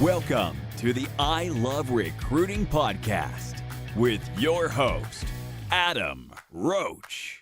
Welcome to the I Love Recruiting podcast with your host, Adam Roach.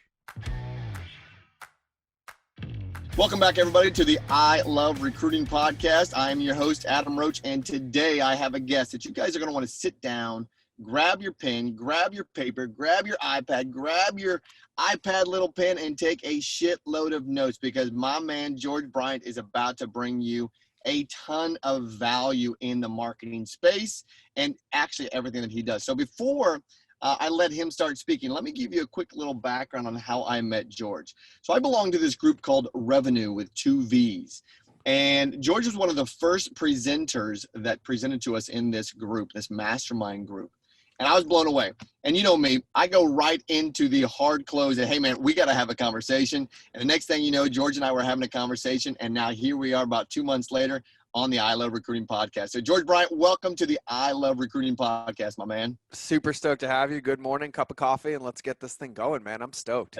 Welcome back, everybody, to the I Love Recruiting podcast. I am your host, Adam Roach, and today I have a guest that you guys are going to want to sit down, grab your pen, grab your paper, grab your iPad, grab your iPad little pen, and take a shitload of notes because my man, George Bryant, is about to bring you a ton of value in the marketing space and actually everything that he does. So before I let him start speaking, let me give you a quick little background on how I met George. So I belong to this group called Revenue with 2 V's. And George was one of the first presenters that presented to us in this group, this mastermind group. And I was blown away. And you know me, I go right into the hard close and, hey, man, we got to have a conversation. And the next thing you know, George and I were having a conversation. And now here we are about 2 months later on the I Love Recruiting podcast. So George Bryant, welcome to the I Love Recruiting podcast, my man. Super stoked to have you. Good morning, cup of coffee, and let's get this thing going, man. I'm stoked.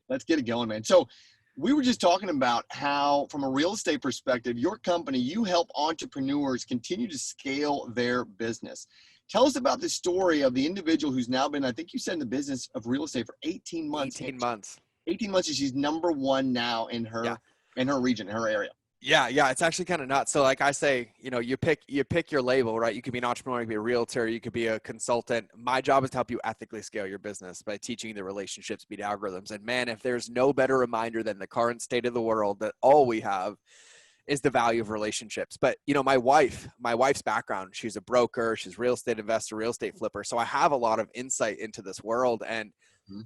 Let's get it going, man. So we were just talking about how, from a real estate perspective, your company, you help entrepreneurs continue to scale their business. Tell us about the story of the individual who's now been, I think you said, in the business of real estate for 18 months. 18 months. 18 months, and she's number one now in her region, in her area. Yeah. It's actually kind of nuts. So like I say, you pick your label, right? You could be an entrepreneur, you could be a realtor, you could be a consultant. My job is to help you ethically scale your business by teaching the relationships beat algorithms. And man, if there's no better reminder than the current state of the world that all we have is the value of relationships. But my wife's background, she's a broker, she's a real estate investor, real estate flipper. So I have a lot of insight into this world. And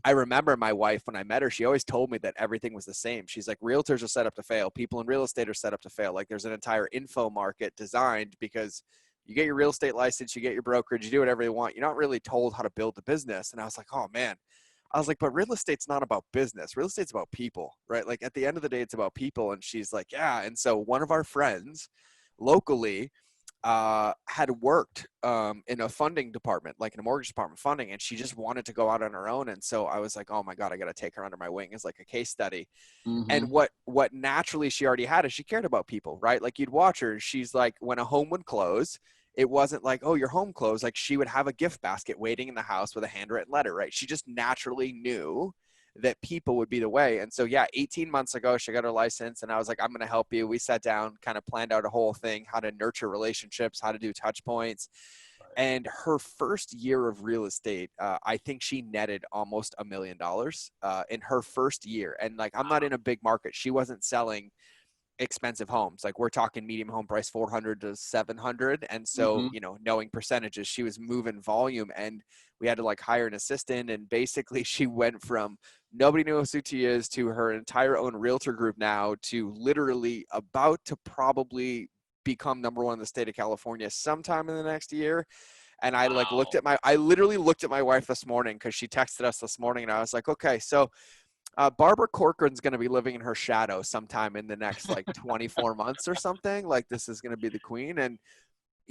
I remember my wife, when I met her, she always told me that everything was the same. She's like, realtors are set up to fail. People in real estate are set up to fail. Like there's an entire info market designed because you get your real estate license, you get your brokerage, you do whatever you want. You're not really told how to build the business. And I was like, oh man, but real estate's not about business. Real estate's about people, right? Like at the end of the day, it's about people. And she's like, yeah. And so one of our friends locally had worked in a funding department, like in a mortgage department funding, and she just wanted to go out on her own. And so I was like, oh my God, I got to take her under my wing as like a case study. And what naturally she already had is she cared about people, right? Like you'd watch her. She's like, when a home would close, it wasn't like, oh, your home closed. Like she would have a gift basket waiting in the house with a handwritten letter, right? She just naturally knew that people would be the way. And so, 18 months ago, she got her license and I was like, I'm going to help you. We sat down, kind of planned out a whole thing, how to nurture relationships, how to do touch points. And her first year of real estate, I think she netted almost $1 million in her first year. And like, I'm not in a big market. She wasn't selling expensive homes. Like we're talking medium home price, 400 to 700. And so, knowing percentages, she was moving volume and we had to like hire an assistant. And basically she went from nobody knew who she is to her entire own realtor group now to literally about to probably become number one in the state of California sometime in the next year. And I I literally looked at my wife this morning because she texted us this morning and I was like, okay, so Barbara Corcoran's going to be living in her shadow sometime in the next like 24 months or something. Like this is going to be the queen. And,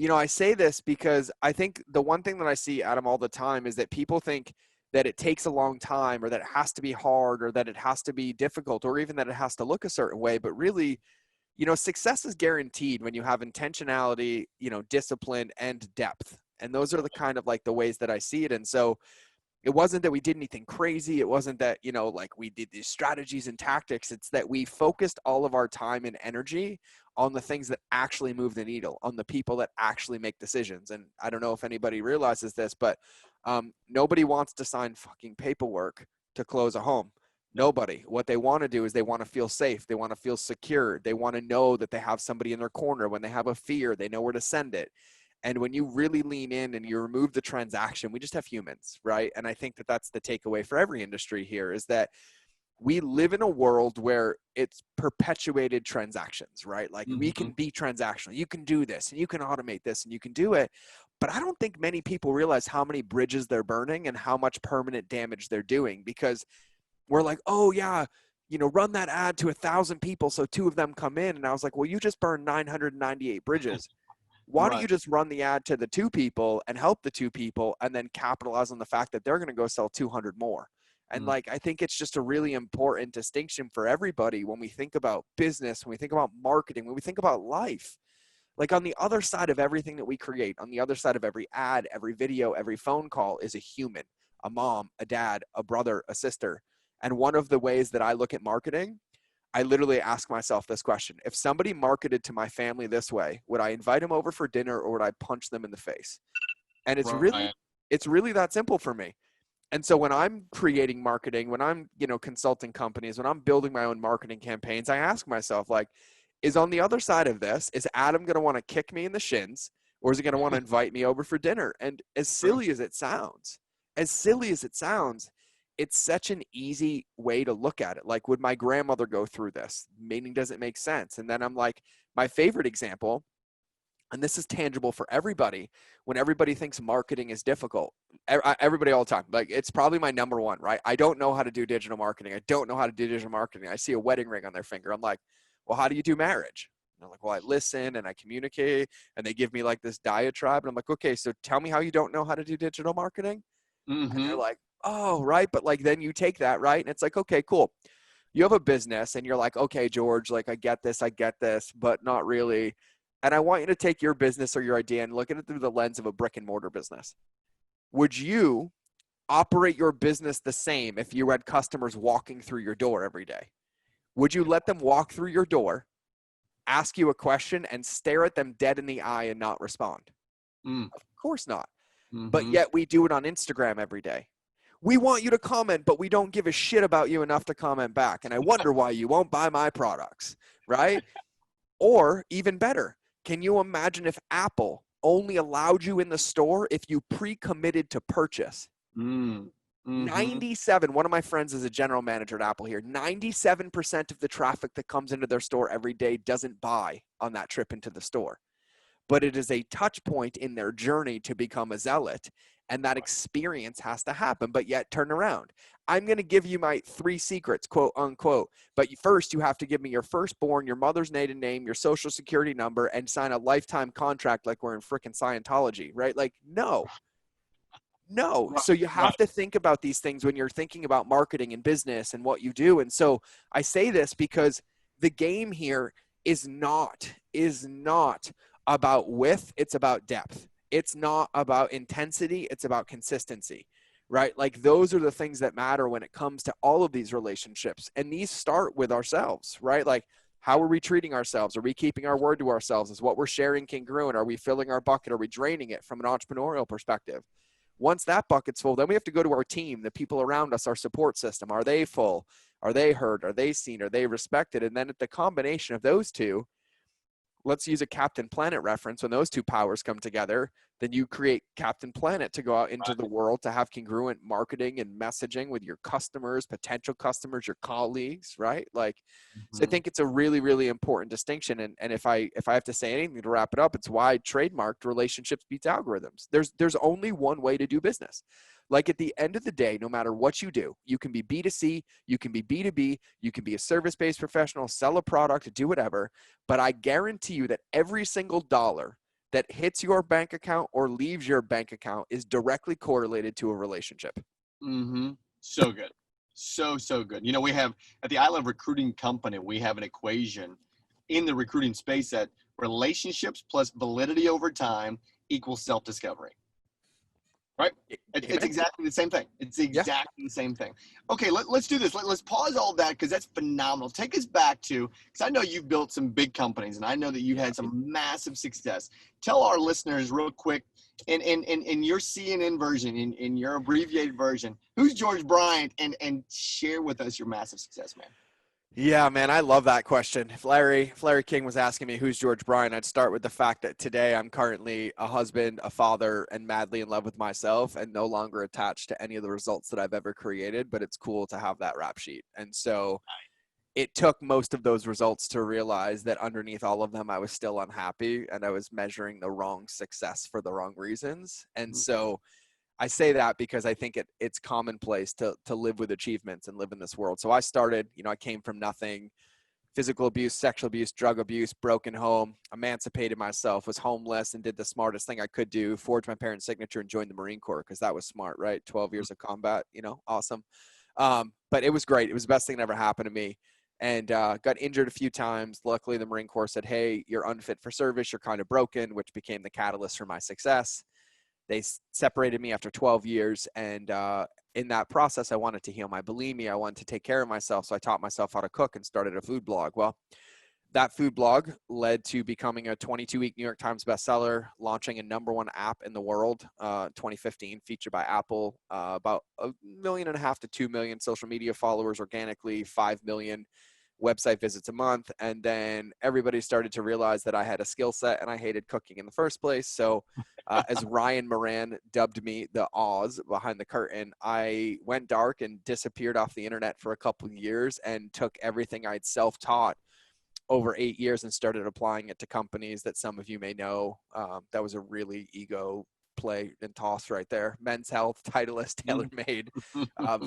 I say this because I think the one thing that I see, Adam, all the time is that people think that it takes a long time or that it has to be hard or that it has to be difficult or even that it has to look a certain way. But really, success is guaranteed when you have intentionality, discipline and depth. And those are the kind of like the ways that I see it. And so it wasn't that we did anything crazy. It wasn't that, like we did these strategies and tactics. It's that we focused all of our time and energy on the things that actually move the needle, on the people that actually make decisions. And I don't know if anybody realizes this, but nobody wants to sign fucking paperwork to close a home. Nobody. What they want to do is they want to feel safe. They want to feel secure. They want to know that they have somebody in their corner. When they have a fear, they know where to send it. And when you really lean in and you remove the transaction, we just have humans, right? And I think that that's the takeaway for every industry here is that we live in a world where it's perpetuated transactions, right? Like we can be transactional. You can do this and you can automate this and you can do it. But I don't think many people realize how many bridges they're burning and how much permanent damage they're doing because we're like, oh yeah, run that ad to 1,000 people so 2 of them come in. And I was like, well, you just burned 998 bridges. Why don't you just run the ad to the 2 people and help the 2 people and then capitalize on the fact that they're going to go sell 200 more? And like, I think it's just a really important distinction for everybody when we think about business, when we think about marketing, when we think about life. Like on the other side of everything that we create, on the other side of every ad, every video, every phone call is a human, a mom, a dad, a brother, a sister. And one of the ways that I look at marketing, I literally ask myself this question. If somebody marketed to my family this way, would I invite them over for dinner or would I punch them in the face? And it's really that simple for me. And so when I'm creating marketing, when I'm, consulting companies, when I'm building my own marketing campaigns, I ask myself, like, is on the other side of this, is Adam going to want to kick me in the shins or is he going to want to invite me over for dinner? And as silly as it sounds, it's such an easy way to look at it. Like, would my grandmother go through this? Meaning, does it make sense? And then I'm like, my favorite example, and this is tangible for everybody, when everybody thinks marketing is difficult, everybody all the time, like, it's probably my number one, right? I don't know how to do digital marketing. I don't know how to do digital marketing. I see a wedding ring on their finger. I'm like, well, how do you do marriage? And I'm like, well, I listen and I communicate, and they give me like this diatribe. And I'm like, okay, so tell me how you don't know how to do digital marketing. And they're like, oh, right. But like, then you take that, right? And it's like, okay, cool. You have a business and you're like, okay, George, like, I get this, but not really. And I want you to take your business or your idea and look at it through the lens of a brick and mortar business. Would you operate your business the same if you had customers walking through your door every day? Would you let them walk through your door, ask you a question, and stare at them dead in the eye and not respond? Of course not. But yet we do it on Instagram every day. We want you to comment, but we don't give a shit about you enough to comment back. And I wonder why you won't buy my products, right? Or even better, can you imagine if Apple only allowed you in the store if you pre-committed to purchase? 97, one of my friends is a general manager at Apple here. 97% of the traffic that comes into their store every day doesn't buy on that trip into the store. But it is a touch point in their journey to become a zealot. And that experience has to happen, but yet turn around. I'm going to give you my 3 secrets, quote unquote. But first, you have to give me your firstborn, your mother's maiden name, your social security number, and sign a lifetime contract like we're in frickin' Scientology, right? Like, no. So you have to think about these things when you're thinking about marketing and business and what you do. And so I say this because the game here is not about width. It's about depth. It's not about intensity. It's about consistency, right? Like, those are the things that matter when it comes to all of these relationships. And these start with ourselves, right? Like, how are we treating ourselves? Are we keeping our word to ourselves? Is what we're sharing congruent? Are we filling our bucket? Are we draining it from an entrepreneurial perspective? Once that bucket's full, then we have to go to our team, the people around us, our support system. Are they full? Are they heard? Are they seen? Are they respected? And then at the combination of those two, let's use a Captain Planet reference. When those two powers come together, then you create Captain Planet to go out into the world to have congruent marketing and messaging with your customers, potential customers, your colleagues, right? Like, so I think it's a really, really important distinction. And if I have to say anything to wrap it up, it's why trademarked relationships beats algorithms. There's only one way to do business. Like, at the end of the day, no matter what you do, you can be B2C, you can be B2B, you can be a service-based professional, sell a product, do whatever. But I guarantee you that every single dollar that hits your bank account or leaves your bank account is directly correlated to a relationship. So good. So good. You know, we have at the I Love Recruiting company, we have an equation in the recruiting space that relationships plus validity over time equals self-discovery. Right? It's exactly the same thing. It's exactly the same thing. Okay, let's do this. Let's pause all of that because that's phenomenal. Take us back to, because I know you've built some big companies and I know that you've had some massive success. Tell our listeners real quick, in your CNN version, in your abbreviated version, who's George Bryant, and share with us your massive success, man. Yeah, man, I love that question. If Larry King was asking me who's George Bryant, I'd start with the fact that today I'm currently a husband, a father, and madly in love with myself and no longer attached to any of the results that I've ever created, but it's cool to have that rap sheet. And so it took most of those results to realize that underneath all of them, I was still unhappy and I was measuring the wrong success for the wrong reasons. And so I say that because I think it's commonplace to live with achievements and live in this world. So I started, I came from nothing, physical abuse, sexual abuse, drug abuse, broken home, emancipated myself, was homeless, and did the smartest thing I could do, forged my parents' signature and joined the Marine Corps because that was smart, right? 12 years of combat, awesome. But it was great. It was the best thing that ever happened to me. and got injured a few times. Luckily, the Marine Corps said, hey, you're unfit for service. You're kind of broken, which became the catalyst for my success. They separated me after 12 years. And in that process, I wanted to heal my bulimia. I wanted to take care of myself. So I taught myself how to cook and started a food blog. Well, that food blog led to becoming a 22-week New York Times bestseller, launching a #1 app in the world, 2015, featured by Apple, about 1.5 million to 2 million social media followers organically, 5 million website visits a month. And then everybody started to realize that I had a skill set and I hated cooking in the first place. So as Ryan Moran dubbed me, the Oz behind the curtain, I went dark and disappeared off the internet for a couple of years and took everything I'd self-taught over 8 years and started applying it to companies that some of you may know. That was a really ego play and toss right there. Men's Health, Titleist, TaylorMade,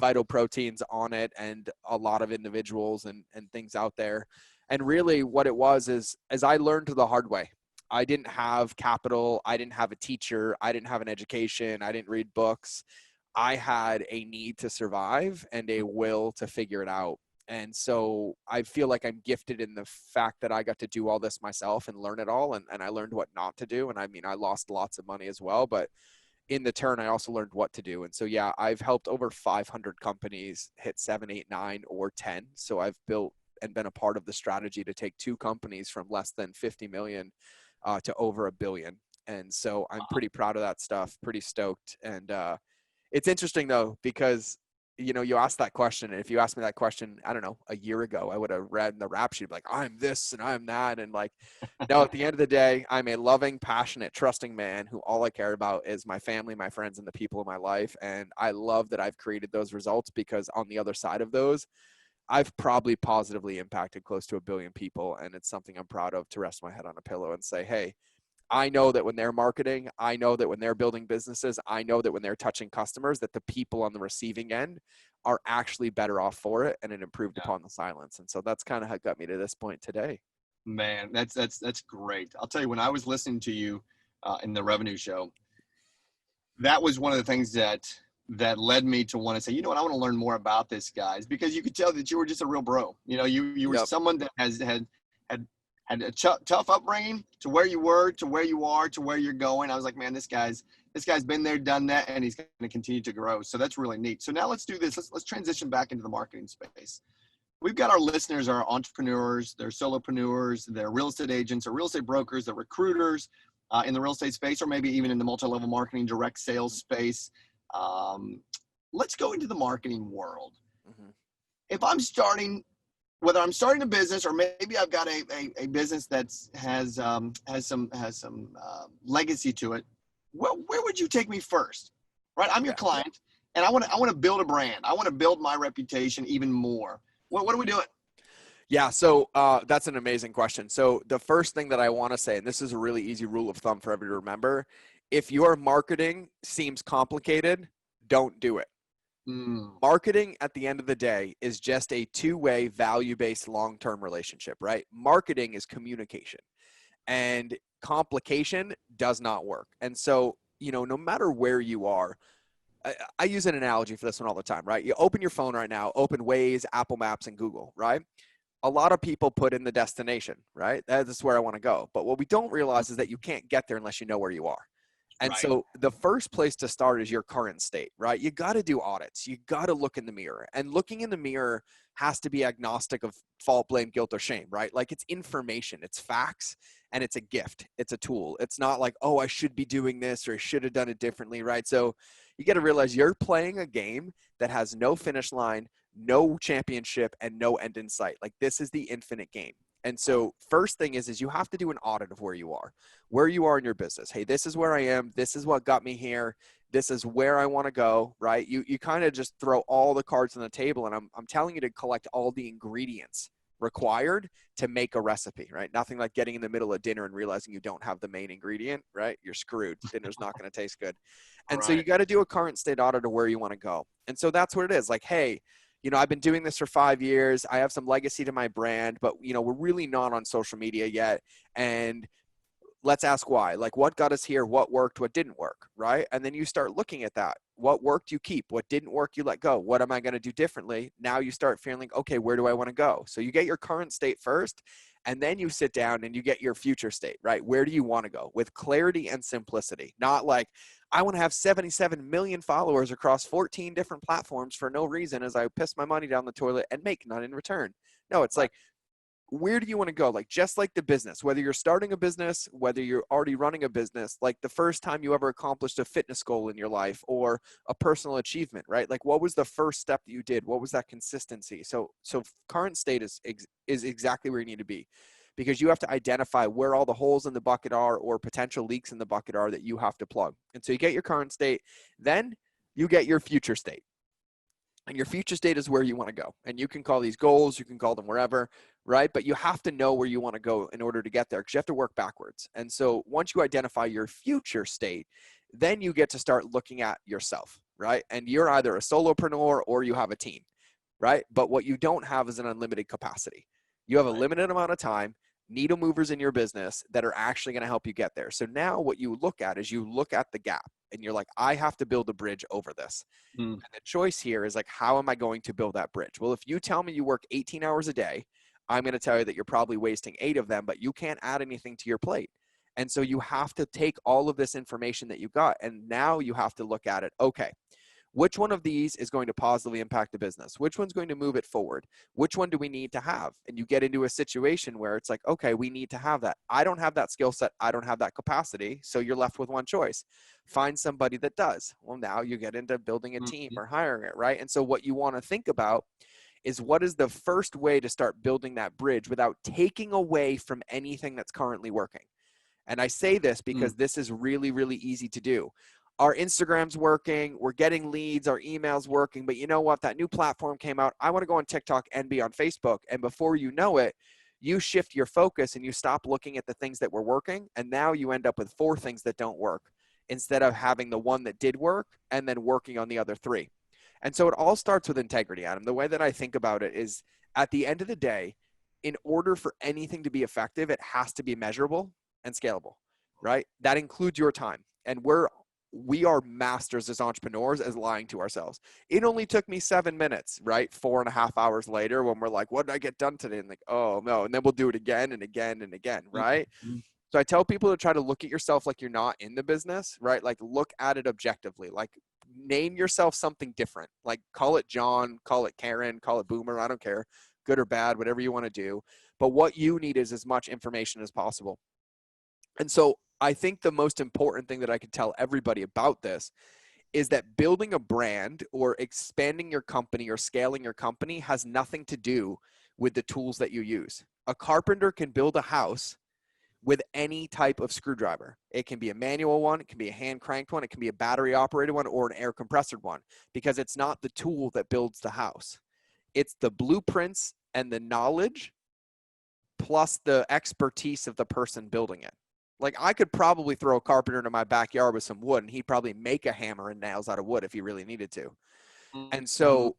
Vital Proteins on it, and a lot of individuals and things out there. And really what it was is, as I learned the hard way, I didn't have capital. I didn't have a teacher. I didn't have an education. I didn't read books. I had a need to survive and a will to figure it out. And so I feel like I'm gifted in the fact that I got to do all this myself and learn it all. And I learned what not to do. And I mean, I lost lots of money as well, but in the turn, I also learned what to do. And so, yeah, I've helped over 500 companies hit 7, 8, 9, or 10. So I've built and been a part of the strategy to take 2 companies from less than 50 million to over $1 billion. And so I'm pretty proud of that stuff, pretty stoked. And it's interesting though, because you asked that question, and if you asked me that question, I don't know, a year ago, I would have read in the rap sheet like, I'm this and I'm that. And like, no, at the end of the day, I'm a loving, passionate, trusting man who all I care about is my family, my friends, and the people in my life. And I love that I've created those results, because on the other side of those, I've probably positively impacted close to 1 billion people. And it's something I'm proud of, to rest my head on a pillow and say, hey, I know that when they're marketing, I know that when they're building businesses, I know that when they're touching customers, that the people on the receiving end are actually better off for it, and it improved upon the silence. And so that's kind of how it got me to this point today. Man, that's great. I'll tell you, when I was listening to you in the revenue show, that was one of the things that led me to want to say, you know what, I want to learn more about this, guys, because you could tell that you were just a real bro. You were someone that had a tough upbringing to where you were, to where you are, to where you're going. I was like, man, this guy's been there, done that, and he's going to continue to grow. So that's really neat. So now let's do this. Let's transition back into the marketing space. We've got our listeners are entrepreneurs, they're solopreneurs, they're real estate agents or real estate brokers, they're recruiters in the real estate space, or maybe even in the multi-level marketing, direct sales space. Let's go into the marketing world. Mm-hmm. If I'm starting, whether I'm starting a business or maybe I've got a business that has some legacy to it, where would you take me first? Right, I'm your client, and I want to build a brand. I want to build my reputation even more. What are we doing? Yeah, so that's an amazing question. So the first thing that I want to say, and this is a really easy rule of thumb for everybody to remember, if your marketing seems complicated, don't do it. Marketing at the end of the day is just a two-way value-based long-term relationship, right? Marketing is communication, and complication does not work. And so, no matter where you are, I use an analogy for this one all the time, right? You open your phone right now, open Waze, Apple Maps, and Google, right? A lot of people put in the destination, right? That's where I want to go. But what we don't realize is that you can't get there unless you know where you are. And right. So the first place to start is your current state, right? You got to do audits. You got to look in the mirror, and looking in the mirror has to be agnostic of fault, blame, guilt, or shame, right? Like, it's information, it's facts, and it's a gift. It's a tool. It's not like, oh, I should be doing this, or I should have done it differently, right? So you got to realize you're playing a game that has no finish line, no championship, and no end in sight. Like, this is the infinite game. And so first thing is you have to do an audit of where you are in your business. Hey, this is where I am. This is what got me here. This is where I want to go, right? You kind of just throw all the cards on the table, and I'm telling you to collect all the ingredients required to make a recipe, right? Nothing like getting in the middle of dinner and realizing you don't have the main ingredient, right? You're screwed. Dinner's not going to taste good. And so you got to do a current state audit of where you want to go. And so that's what it is. Like, hey, I've been doing this for 5 years. I have some legacy to my brand, but, we're really not on social media yet. And let's ask why. Like, what got us here? What worked? What didn't work? Right? And then you start looking at that. What worked, you keep. What didn't work, you let go. What am I going to do differently? Now you start feeling, okay, where do I want to go? So you get your current state first, and then you sit down and you get your future state, right? Where do you want to go? With clarity and simplicity. Not like, I want to have 77 million followers across 14 different platforms for no reason as I piss my money down the toilet and make none in return. No, it's like, where do you want to go? Like, just like the business, whether you're starting a business, whether you're already running a business, like the first time you ever accomplished a fitness goal in your life or a personal achievement, right? Like, what was the first step that you did? What was that consistency? So current state is exactly where you need to be, because you have to identify where all the holes in the bucket are or potential leaks in the bucket are that you have to plug. And so you get your current state, then you get your future state. And your future state is where you want to go. And you can call these goals, you can call them wherever, right? But you have to know where you want to go in order to get there, because you have to work backwards. And so once you identify your future state, then you get to start looking at yourself, right? And you're either a solopreneur or you have a team, right? But what you don't have is an unlimited capacity. You have a limited amount of time, needle movers in your business that are actually going to help you get there. So now what you look at is you look at the gap and you're like, I have to build a bridge over this. And the choice here is like, how am I going to build that bridge? Well, if you tell me you work 18 hours a day, I'm going to tell you that you're probably wasting 8 of them, but you can't add anything to your plate. And so you have to take all of this information that you got, and now you have to look at it. Okay, which one of these is going to positively impact the business? Which one's going to move it forward? Which one do we need to have? And you get into a situation where it's like, okay, we need to have that. I don't have that skill set. I don't have that capacity. So you're left with one choice. Find somebody that does. Well, now you get into building a team or hiring it, right? And so what you want to think about is, what is the first way to start building that bridge without taking away from anything that's currently working? And I say this because this is really, really easy to do. Our Instagram's working, we're getting leads, our email's working, but you know what? That new platform came out. I want to go on TikTok and be on Facebook. And before you know it, you shift your focus and you stop looking at the things that were working. And now you end up with 4 things that don't work instead of having the one that did work and then working on the other 3. And so it all starts with integrity, Adam. The way that I think about it is, at the end of the day, in order for anything to be effective, it has to be measurable and scalable, right? That includes your time. And we are masters as entrepreneurs as lying to ourselves. It only took me 7 minutes, right? 4.5 hours later, when we're like, what did I get done today? And like, oh no. And then we'll do it again and again and again, right? So I tell people to try to look at yourself like you're not in the business, right? Like, look at it objectively. Like, name yourself something different. Like, call it John, call it Karen, call it Boomer. I don't care. Good or bad, whatever you want to do. But what you need is as much information as possible. And so I think the most important thing that I could tell everybody about this is that building a brand or expanding your company or scaling your company has nothing to do with the tools that you use. A carpenter can build a house with any type of screwdriver. It can be a manual one, it can be a hand cranked one, it can be a battery operated one, or an air compressor one, because it's not the tool that builds the house. It's the blueprints and the knowledge plus the expertise of the person building it. Like, I could probably throw a carpenter into my backyard with some wood and he'd probably make a hammer and nails out of wood if he really needed to. And so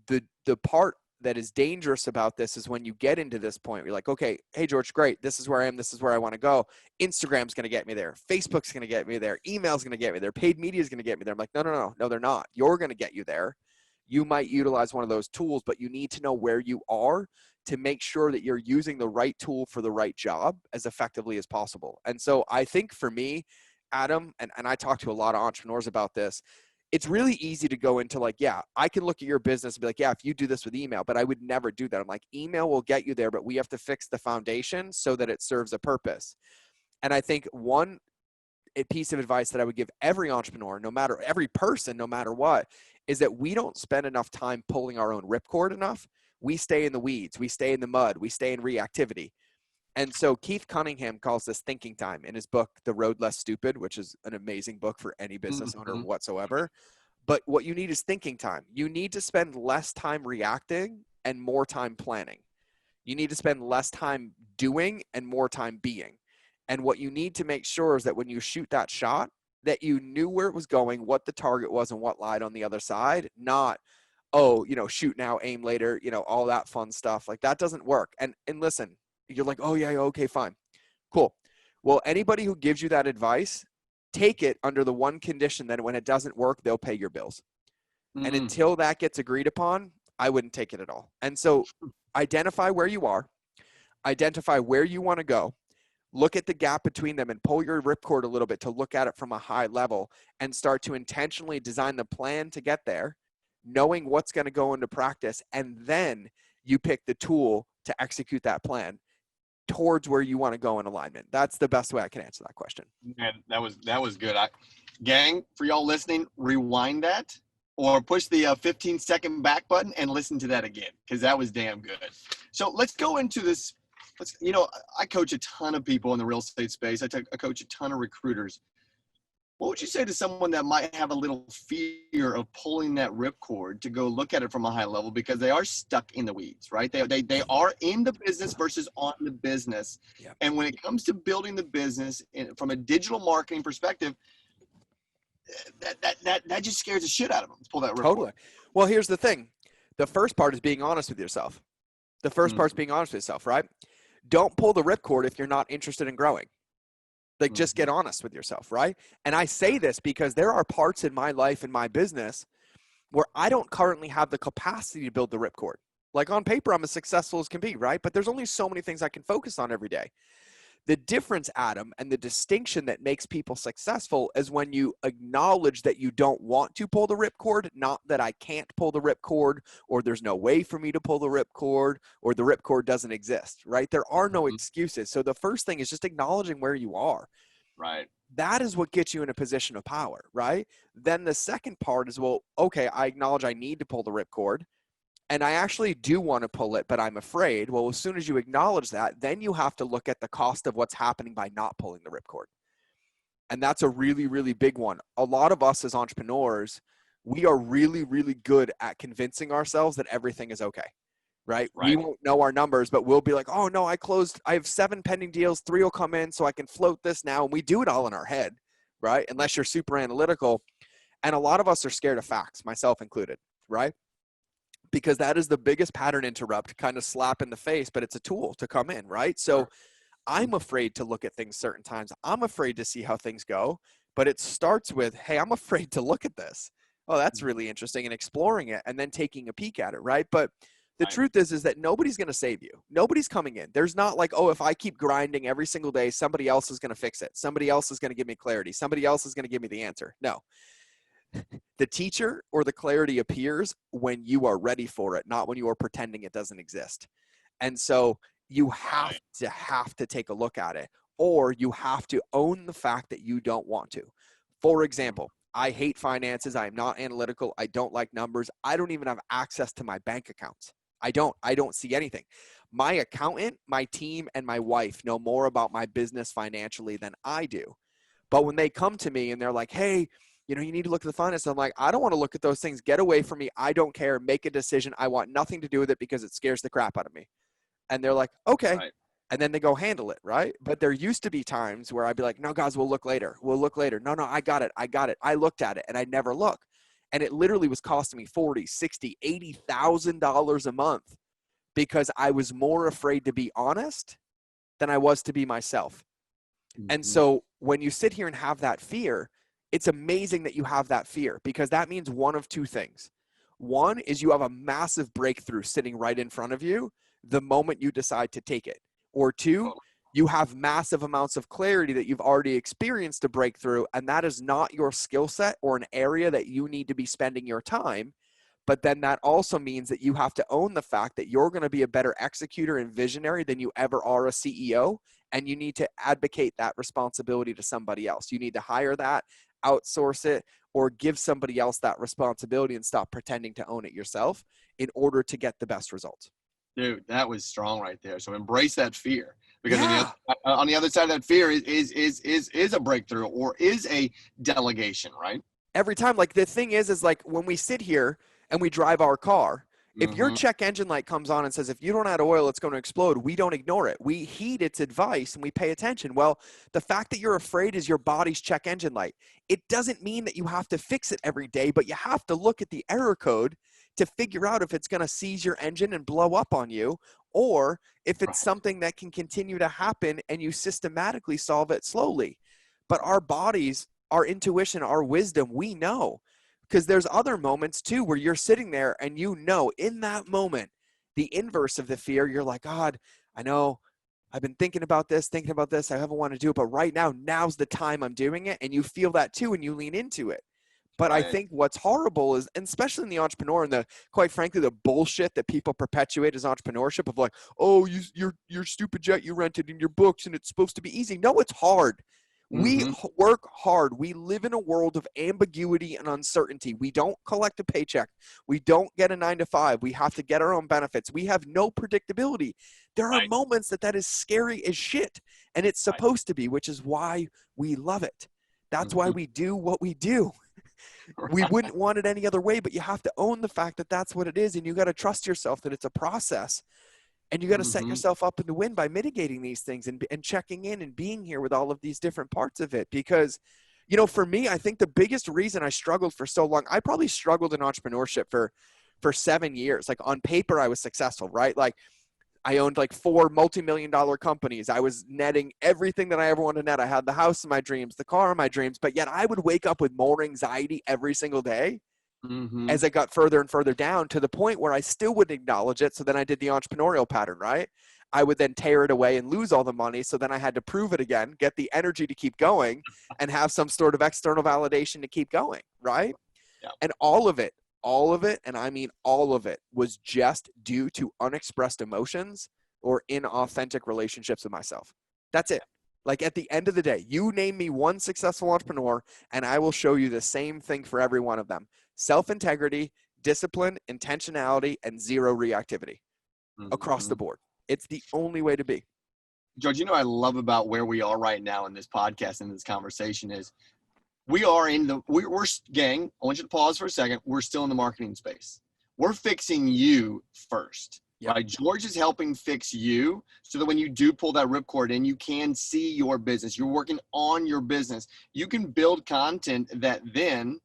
the part that is dangerous about this is when you get into this point, you're like, okay, hey, George, great. This is where I am. This is where I want to go. Instagram's going to get me there. Facebook's going to get me there. Email's going to get me there. Paid media is going to get me there. I'm like, no, they're not. You're going to get you there. You might utilize one of those tools, but you need to know where you are to make sure that you're using the right tool for the right job as effectively as possible. And so I think for me, Adam, and I talk to a lot of entrepreneurs about this, it's really easy to go into like, yeah, I can look at your business and be like, yeah, if you do this with email, but I would never do that. I'm like, email will get you there, but we have to fix the foundation so that it serves a purpose. And I think one piece of advice that I would give every entrepreneur, every person, no matter what, is that we don't spend enough time pulling our own ripcord enough. We stay in the weeds, we stay in the mud, we stay in reactivity. And so Keith Cunningham calls this thinking time in his book, The Road Less Stupid, which is an amazing book for any business owner whatsoever. But what you need is thinking time. You need to spend less time reacting and more time planning. You need to spend less time doing and more time being. And what you need to make sure is that when you shoot that shot, that you knew where it was going, what the target was, and what lied on the other side, not, oh, shoot now, aim later, all that fun stuff. Like, that doesn't work. And listen, you're like, oh yeah, okay, fine, cool. Well, anybody who gives you that advice, take it under the one condition that when it doesn't work, they'll pay your bills. And until that gets agreed upon, I wouldn't take it at all. And so identify where you are, identify where you want to go, look at the gap between them and pull your ripcord a little bit to look at it from a high level and start to intentionally design the plan to get there, knowing what's going to go into practice. And then you pick the tool to execute that plan towards where you want to go in alignment. That's the best way I can answer that question. Man, that was good. Gang, for y'all listening, rewind that or push the 15-second back button and listen to that again, because that was damn good. So let's go into this. I coach a ton of people in the real estate space. I coach a ton of recruiters. What would you say to someone that might have a little fear of pulling that ripcord to go look at it from a high level because they are stuck in the weeds, right? They are in the business versus on the business. Yep. And when it comes to building the business from a digital marketing perspective, that just scares the shit out of them to pull that ripcord. Totally. Well, here's the thing. The first part is being honest with yourself. The first part's being honest with yourself, right? Don't pull the ripcord if you're not interested in growing. Like, just get honest with yourself, right? And I say this because there are parts in my life and my business where I don't currently have the capacity to build the ripcord. Like, on paper, I'm as successful as can be, right? But there's only so many things I can focus on every day. The difference, Adam, and the distinction that makes people successful is when you acknowledge that you don't want to pull the ripcord, not that I can't pull the ripcord, or there's no way for me to pull the ripcord, or the ripcord doesn't exist, right? There are no excuses. So the first thing is just acknowledging where you are. Right. That is what gets you in a position of power, right? Then the second part is, well, okay, I acknowledge I need to pull the ripcord. And I actually do want to pull it, but I'm afraid. Well, as soon as you acknowledge that, then you have to look at the cost of what's happening by not pulling the ripcord. And that's a really, really big one. A lot of us as entrepreneurs, we are really, really good at convincing ourselves that everything is okay, right? We won't know our numbers, but we'll be like, oh no, I have 7 pending deals, 3 will come in, so I can float this now. And we do it all in our head, right? Unless you're super analytical. And a lot of us are scared of facts, myself included, right? Because that is the biggest pattern interrupt, kind of slap in the face, but it's a tool to come in, right? So I'm afraid to look at things certain times. I'm afraid to see how things go, but it starts with, hey, I'm afraid to look at this. Oh, that's really interesting, and exploring it and then taking a peek at it, right? But the truth is that nobody's going to save you. Nobody's coming in. There's not like, oh, if I keep grinding every single day, somebody else is going to fix it. Somebody else is going to give me clarity. Somebody else is going to give me the answer. No. The teacher or the clarity appears when you are ready for it, not when you are pretending it doesn't exist. And so you have to take a look at it, or you have to own the fact that you don't want to. For example, I hate finances. I am not analytical. I don't like numbers. I don't even have access to my bank accounts. I don't see anything. My accountant, my team, and my wife know more about my business financially than I do. But when they come to me and they're like, hey, you need to look at the finances. I'm like, I don't want to look at those things. Get away from me. I don't care. Make a decision. I want nothing to do with it because it scares the crap out of me. And they're like, okay. Right. And then they go handle it, right? But there used to be times where I'd be like, no, guys, we'll look later. We'll look later. No, I got it. I looked at it and I never look. And it literally was costing me $40,000, $60,000, $80,000 a month because I was more afraid to be honest than I was to be myself. And so when you sit here and have that fear, it's amazing that you have that fear because that means one of two things. One is you have a massive breakthrough sitting right in front of you the moment you decide to take it. Or two, you have massive amounts of clarity that you've already experienced a breakthrough, and that is not your skill set or an area that you need to be spending your time. But then that also means that you have to own the fact that you're going to be a better executor and visionary than you ever are a CEO. And you need to advocate that responsibility to somebody else. You need to hire that, outsource it, or give somebody else that responsibility and stop pretending to own it yourself in order to get the best results. Dude, that was strong right there. So embrace that fear because on the other side of that fear is a breakthrough or is a delegation, right? Every time, like the thing is like when we sit here and we drive our car, if your check engine light comes on and says, if you don't add oil, it's going to explode, we don't ignore it. We heed its advice and we pay attention. Well, the fact that you're afraid is your body's check engine light. It doesn't mean that you have to fix it every day, but you have to look at the error code to figure out if it's going to seize your engine and blow up on you, or if it's Right. something that can continue to happen and you systematically solve it slowly. But our bodies, our intuition, our wisdom, we know, because there's other moments too where you're sitting there and you know in that moment, the inverse of the fear, you're like, God, I know I've been thinking about this. I haven't wanted to do it, but right now, now's the time I'm doing it. And you feel that too, and you lean into it. But I Right. think what's horrible is, and especially in the entrepreneur and the, quite frankly, the bullshit that people perpetuate as entrepreneurship of like, oh, your stupid jet you rented in your books and it's supposed to be easy. No, it's hard. We Mm-hmm. work hard. We live in a world of ambiguity and uncertainty. We don't collect a paycheck. We don't get a 9 to 5. We have to get our own benefits. We have no predictability. There are Right. moments that is scary as shit, and it's Right. supposed to be, which is why we love it. That's why Mm-hmm. we do what we do. We wouldn't want it any other way, but you have to own the fact that that's what it is, and you got to trust yourself that it's a process. And you got to set Mm-hmm. yourself up in the win by mitigating these things and checking in and being here with all of these different parts of it. Because, you know, for me, I think the biggest reason I struggled for so long, I probably struggled in entrepreneurship for 7 years. Like on paper, I was successful, right? Like I owned like 4 multi-million-dollar companies. I was netting everything that I ever wanted to net. I had the house of my dreams, the car of my dreams, but yet I would wake up with more anxiety every single day Mm-hmm. as I got further and further down, to the point where I still wouldn't acknowledge it. So then I did the entrepreneurial pattern, right? I would then tear it away and lose all the money. So then I had to prove it again, get the energy to keep going, and have some sort of external validation to keep going, right? Yeah. And all of it, and I mean all of it, was just due to unexpressed emotions or inauthentic relationships with myself. That's it. Like at the end of the day, you name me one successful entrepreneur and I will show you the same thing for every one of them. Self-integrity, discipline, intentionality, and zero reactivity across Mm-hmm. the board. It's the only way to be. George, you know what I love about where we are right now in this podcast and this conversation is we are in the we're gang. I want you to pause for a second. We're still in the marketing space. We're fixing you first, Yep. right? George is helping fix you so that when you do pull that ripcord in, you can see your business. You're working on your business. You can build content that then,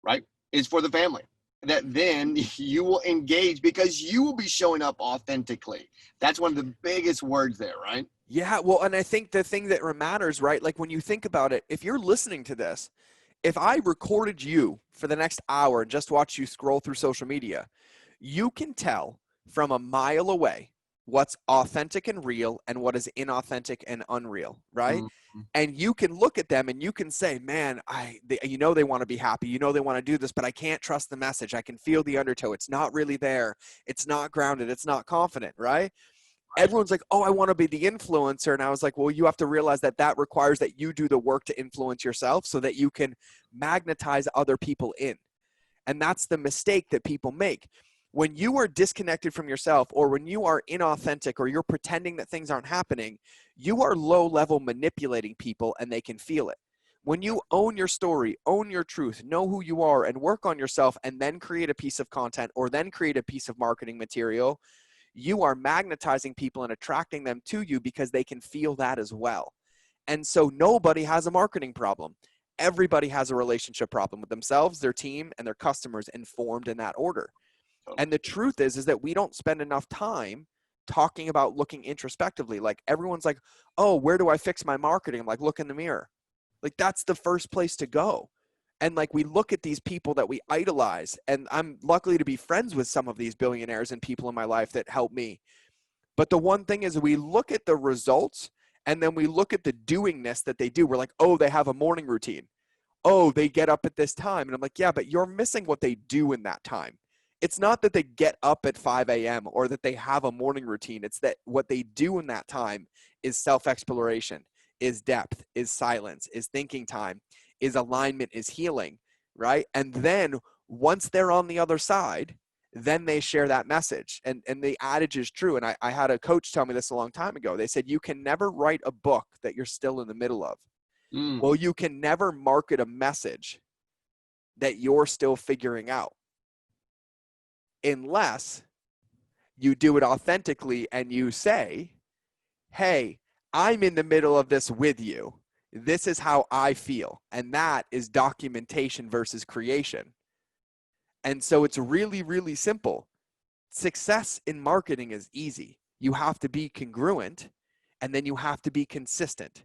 right, is for the family. That then you will engage because you will be showing up authentically. That's one of the biggest words there, right? Yeah, well, and I think the thing that matters, right? Like when you think about it, if you're listening to this, if I recorded you for the next hour and just watch you scroll through social media, you can tell from a mile away what's authentic and real and what is inauthentic and unreal, right? Mm-hmm. And you can look at them and you can say, man, they want to be happy. They want to do this, but I can't trust the message. I can feel the undertow. It's not really there. It's not grounded. It's not confident, right? Right. Everyone's like, oh, I want to be the influencer. And I was like, well, you have to realize that requires that you do the work to influence yourself so that you can magnetize other people in. And that's the mistake that people make. When you are disconnected from yourself, or when you are inauthentic, or you're pretending that things aren't happening, you are low level manipulating people and they can feel it. When you own your story, own your truth, know who you are, and work on yourself, and then create a piece of content or then create a piece of marketing material, you are magnetizing people and attracting them to you because they can feel that as well. And so nobody has a marketing problem. Everybody has a relationship problem with themselves, their team, and their customers, informed in that order. And the truth is that we don't spend enough time talking about looking introspectively. Like everyone's like, oh, where do I fix my marketing? I'm like, look in the mirror. Like that's the first place to go. And like we look at these people that we idolize, and I'm lucky to be friends with some of these billionaires and people in my life that help me. But the one thing is we look at the results and then we look at the doingness that they do. We're like, oh, they have a morning routine. Oh, they get up at this time. And I'm like, yeah, but you're missing what they do in that time. It's not that they get up at 5 a.m. or that they have a morning routine. It's that what they do in that time is self-exploration, is depth, is silence, is thinking time, is alignment, is healing, right? And then once they're on the other side, then they share that message. And the adage is true. And I had a coach tell me this a long time ago. They said, you can never write a book that you're still in the middle of. Well, you can never market a message that you're still figuring out unless you do it authentically and you say, hey, I'm in the middle of this with you. This is how I feel. And that is documentation versus creation. And so it's really, really simple. Success in marketing is easy. You have to be congruent, and then you have to be consistent.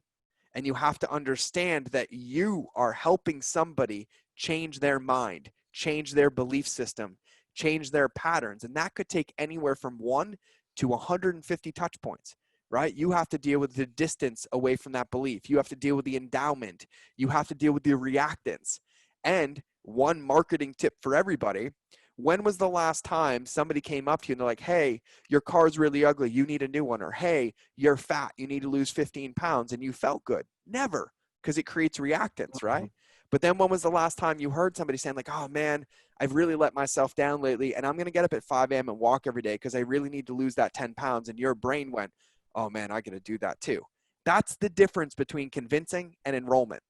And you have to understand that you are helping somebody change their mind, change their belief system, change their patterns. And that could take anywhere from 1 to 150 touch points, right? You have to deal with the distance away from that belief. You have to deal with the endowment. You have to deal with the reactance. And one marketing tip for everybody: when was the last time somebody came up to you and they're like, hey, your car's really ugly, you need a new one? Or, hey, you're fat, you need to lose 15 pounds, and you felt good? Never, because it creates reactance, right? But then when was the last time you heard somebody saying like, oh man, I've really let myself down lately, and I'm going to get up at 5 a.m. and walk every day because I really need to lose that 10 pounds. And your brain went, oh man, I got to do that too. That's the difference between convincing and enrollment,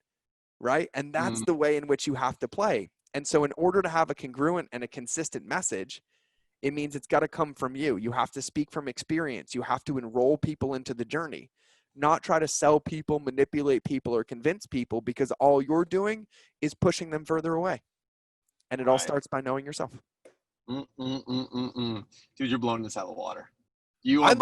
right? And that's the way in which you have to play. And so in order to have a congruent and a consistent message, it means it's got to come from you. You have to speak from experience. You have to enroll people into the journey, not try to sell people, manipulate people, or convince people, because all you're doing is pushing them further away. And it all starts by knowing yourself. Dude, you're blowing this out of the water. You are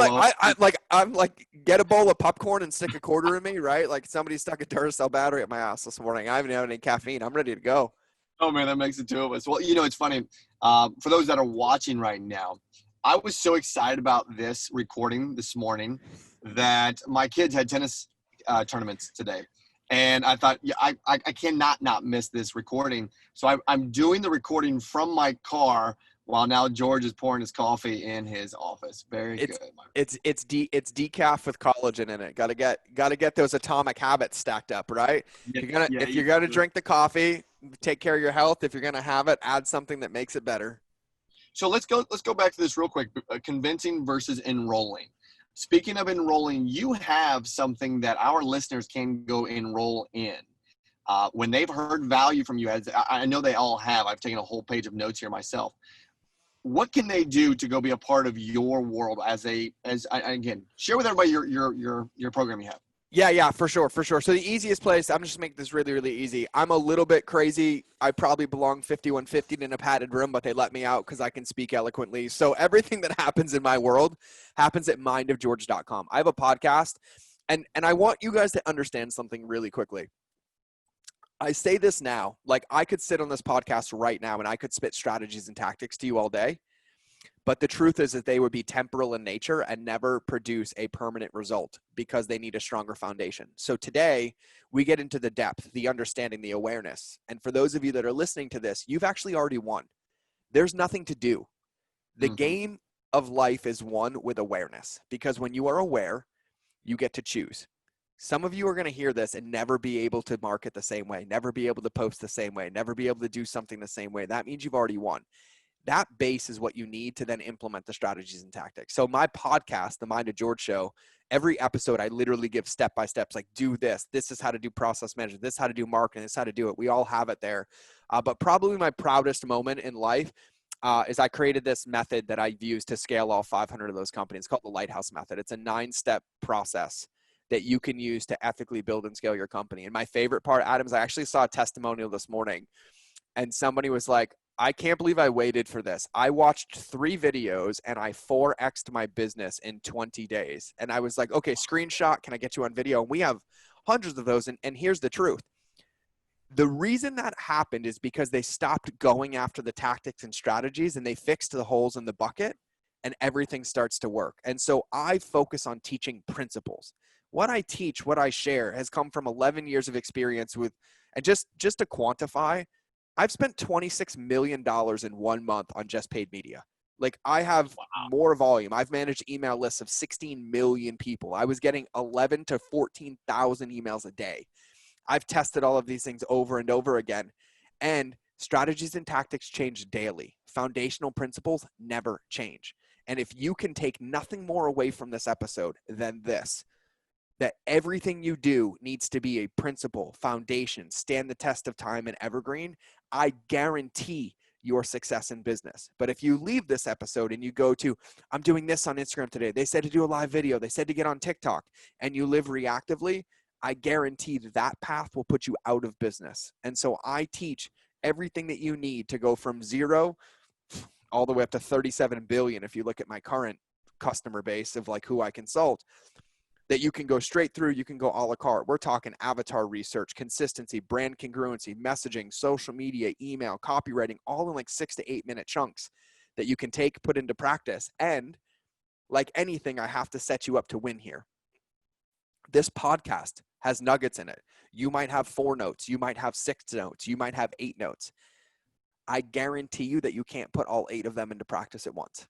I'm like, get a bowl of popcorn and stick a quarter in me, right? Like somebody stuck a Duracell battery at my ass this morning. I haven't had any caffeine. I'm ready to go. Oh man, that makes the two of us. Well, you know, it's funny. For those that are watching right now, I was so excited about this recording this morning that my kids had tennis tournaments today. And I thought, yeah, I cannot not miss this recording. So I'm doing the recording from my car while now George is pouring his coffee in his office. Very good. It's decaf with collagen in it. Got to get those atomic habits stacked up, right? Yeah, if you're gonna drink the coffee, take care of your health. If you're gonna have it, add something that makes it better. So let's go back to this real quick. Convincing versus enrolling. Speaking of enrolling, you have something that our listeners can go enroll in. When they've heard value from you, as I know they all have. I've taken a whole page of notes here myself. What can they do to go be a part of your world again, share with everybody your program you have? Yeah, for sure. So the easiest place, I'm just making this really, really easy. I'm a little bit crazy. I probably belong 5150 in a padded room, but they let me out because I can speak eloquently. So everything that happens in my world happens at mindofgeorge.com. I have a podcast, and I want you guys to understand something really quickly. I say this now, like I could sit on this podcast right now and I could spit strategies and tactics to you all day. But the truth is that they would be temporal in nature and never produce a permanent result because they need a stronger foundation. So today we get into the depth, the understanding, the awareness. And for those of you that are listening to this, you've actually already won. There's nothing to do. The game of life is won with awareness, because when you are aware, you get to choose. Some of you are going to hear this and never be able to market the same way, never be able to post the same way, never be able to do something the same way. That means you've already won. That base is what you need to then implement the strategies and tactics. So my podcast, The Mind of George Show, every episode I literally give step-by-steps, like do this. This is how to do process management. This is how to do marketing. This is how to do it. We all have it there. But probably my proudest moment in life is I created this method that I've used to scale all 500 of those companies. It's called the Lighthouse Method. It's a 9-step process that you can use to ethically build and scale your company. And my favorite part, Adam, is I actually saw a testimonial this morning, and somebody was like, I can't believe I waited for this. I watched 3 videos and I 4x'd my business in 20 days. And I was like, okay, screenshot, can I get you on video? And we have hundreds of those. And here's the truth. The reason that happened is because they stopped going after the tactics and strategies, and they fixed the holes in the bucket, and everything starts to work. And so I focus on teaching principles. What I teach, what I share has come from 11 years of experience with, and just to quantify, I've spent $26 million in 1 month on just paid media. Like I have more volume. I've managed email lists of 16 million people. I was getting 11 to 14,000 emails a day. I've tested all of these things over and over again, and strategies and tactics change daily. Foundational principles never change. And if you can take nothing more away from this episode than this, that everything you do needs to be a principle, foundation, stand the test of time, and evergreen, I guarantee your success in business. But if you leave this episode and you go to, I'm doing this on Instagram today, they said to do a live video, they said to get on TikTok, and you live reactively, I guarantee that path will put you out of business. And so I teach everything that you need to go from 0 all the way up to 37 billion if you look at my current customer base of like who I consult, that you can go straight through, you can go a la carte. We're talking avatar research, consistency, brand congruency, messaging, social media, email, copywriting, all in like 6 to 8 minute chunks that you can take, put into practice. And like anything, I have to set you up to win here. This podcast has nuggets in it. You might have 4 notes. You might have 6 notes. You might have 8 notes. I guarantee you that you can't put all 8 of them into practice at once.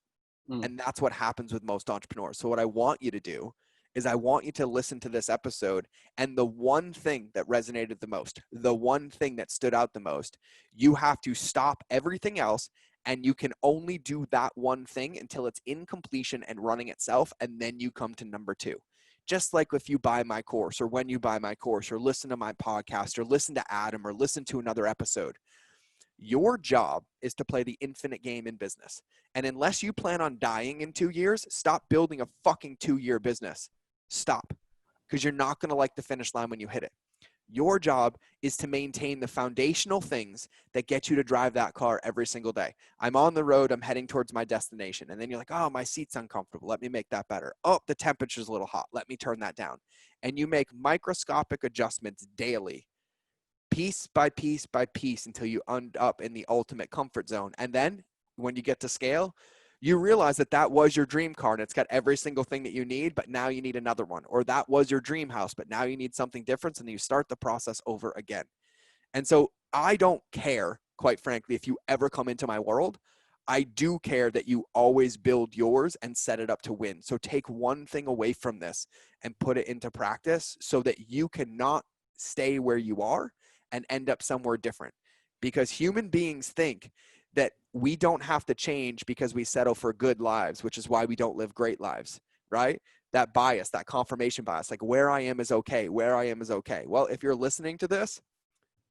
And that's what happens with most entrepreneurs. So what I want you to do is I want you to listen to this episode, and the one thing that resonated the most, the one thing that stood out the most, you have to stop everything else, and you can only do that one thing until it's in completion and running itself, and then you come to number 2. Just like if you buy my course, or when you buy my course, or listen to my podcast, or listen to Adam, or listen to another episode. Your job is to play the infinite game in business. And unless you plan on dying in 2 years, stop building a fucking 2-year business. Stop. Because you're not going to like the finish line when you hit it. Your job is to maintain the foundational things that get you to drive that car every single day. I'm on the road. I'm heading towards my destination. And then you're like, oh, my seat's uncomfortable. Let me make that better. Oh, the temperature's a little hot. Let me turn that down. And you make microscopic adjustments daily, piece by piece by piece, until you end up in the ultimate comfort zone. And then when you get to scale, you realize that that was your dream car and it's got every single thing that you need, but now you need another one. Or that was your dream house, but now you need something different. And you start the process over again. And so I don't care, quite frankly, if you ever come into my world. I do care that you always build yours and set it up to win. So take one thing away from this and put it into practice so that you cannot stay where you are and end up somewhere different. Because human beings think that we don't have to change because we settle for good lives, which is why we don't live great lives, right? That bias, that confirmation bias, like where I am is okay, where I am is okay. Well, if you're listening to this,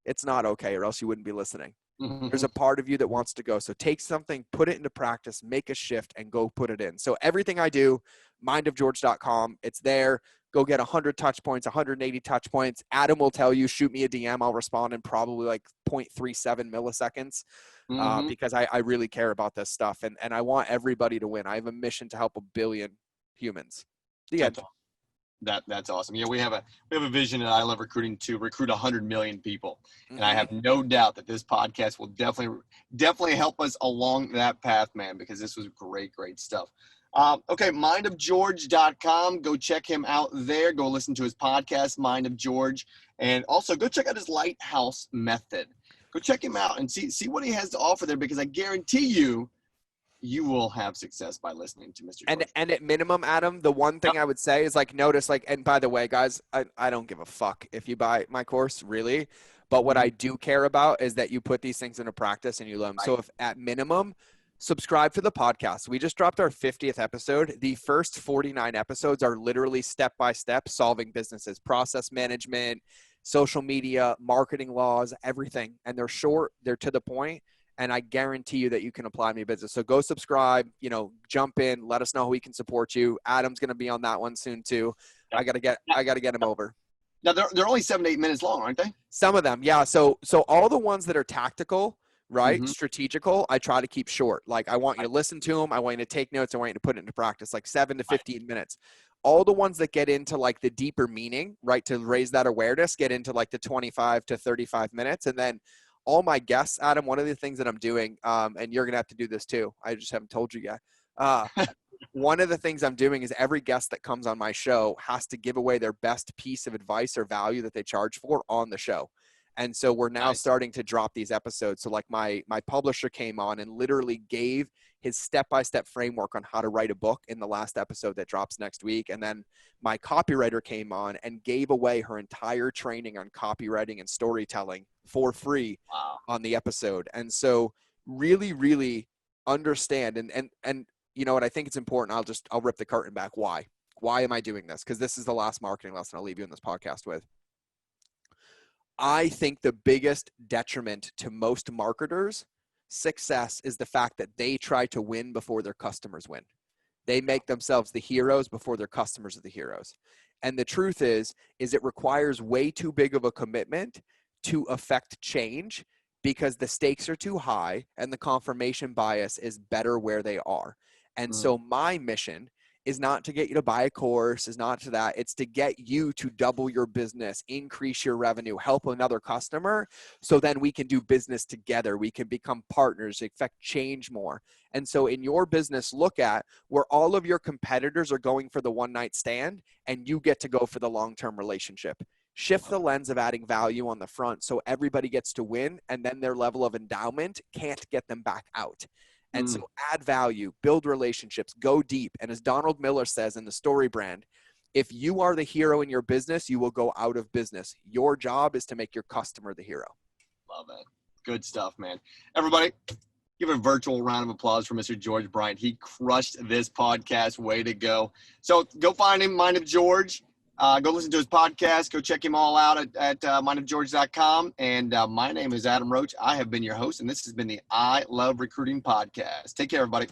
it's not okay, or else you wouldn't be listening. There's a part of you that wants to go. So take something, put it into practice, make a shift, and go put it in. So everything I do, mindofgeorge.com, it's there. Go get 100 touch points, 180 touch points. Adam will tell you, shoot me a DM. I'll respond in probably like 0.37 milliseconds because I really care about this stuff. And I want everybody to win. I have a mission to help 1 billion humans. The end. That's awesome. Yeah, we have a vision at I Love Recruiting to recruit 100 million people, and I have no doubt that this podcast will definitely help us along that path, man. Because this was great stuff. Okay, mindofgeorge.com. Go check him out there. Go listen to his podcast, Mind of George, and also go check out his Lighthouse Method. Go check him out and see what he has to offer there, because I guarantee you will have success by listening to Mr. George. And at minimum, Adam, the one thing I would say is like, notice like, and by the way, guys, I don't give a fuck if you buy my course, really. But what I do care about is that you put these things into practice and you learn. Right. So if at minimum, subscribe to the podcast. We just dropped our 50th episode. The first 49 episodes are literally step-by-step solving businesses, process management, social media, marketing laws, everything. And they're short, they're to the point. And I guarantee you that you can apply to your business. So go subscribe, jump in, let us know how we can support you. Adam's going to be on that one soon too. Yep. I got to get him over. Now they're only 7 to 8 minutes long, aren't they? Some of them. Yeah. So all the ones that are tactical, right? Strategical, I try to keep short. Like I want you to listen to them. I want you to take notes. I want you to put it into practice, like 7 to 15 minutes. All the ones that get into like the deeper meaning, right? To raise that awareness, get into like the 25 to 35 minutes. And then all my guests, Adam, one of the things that I'm doing, and you're going to have to do this too. I just haven't told you yet. One of the things I'm doing is every guest that comes on my show has to give away their best piece of advice or value that they charge for on the show. And so we're now starting to drop these episodes. So like my publisher came on and literally gave his step-by-step framework on how to write a book in the last episode that drops next week. And then my copywriter came on and gave away her entire training on copywriting and storytelling for free on the episode. And so really, really understand. And you know what? I think it's important. I'll rip the curtain back. Why am I doing this? Because this is the last marketing lesson I'll leave you in this podcast with. I think the biggest detriment to most marketers' success is the fact that they try to win before their customers win. They make themselves the heroes before their customers are the heroes. And the truth is it requires way too big of a commitment to affect change because the stakes are too high and the confirmation bias is better where they are. And so my mission is not to get you to buy a course, is not to that. It's to get you to double your business, increase your revenue, help another customer. So then we can do business together. We can become partners, affect change more. And so in your business, look at where all of your competitors are going for the one night stand and you get to go for the long-term relationship. Shift the lens of adding value on the front so everybody gets to win, and then their level of endowment can't get them back out. And so add value, build relationships, go deep. And as Donald Miller says in the Story Brand, if you are the hero in your business, you will go out of business. Your job is to make your customer the hero. Love it. Good stuff, man. Everybody, give a virtual round of applause for Mr. George Bryant. He crushed this podcast. Way to go. So go find him, Mind of George. Go listen to his podcast. Go check him all out at mindofgeorge.com. And my name is Adam Roach. I have been your host, and this has been the I Love Recruiting podcast. Take care, everybody.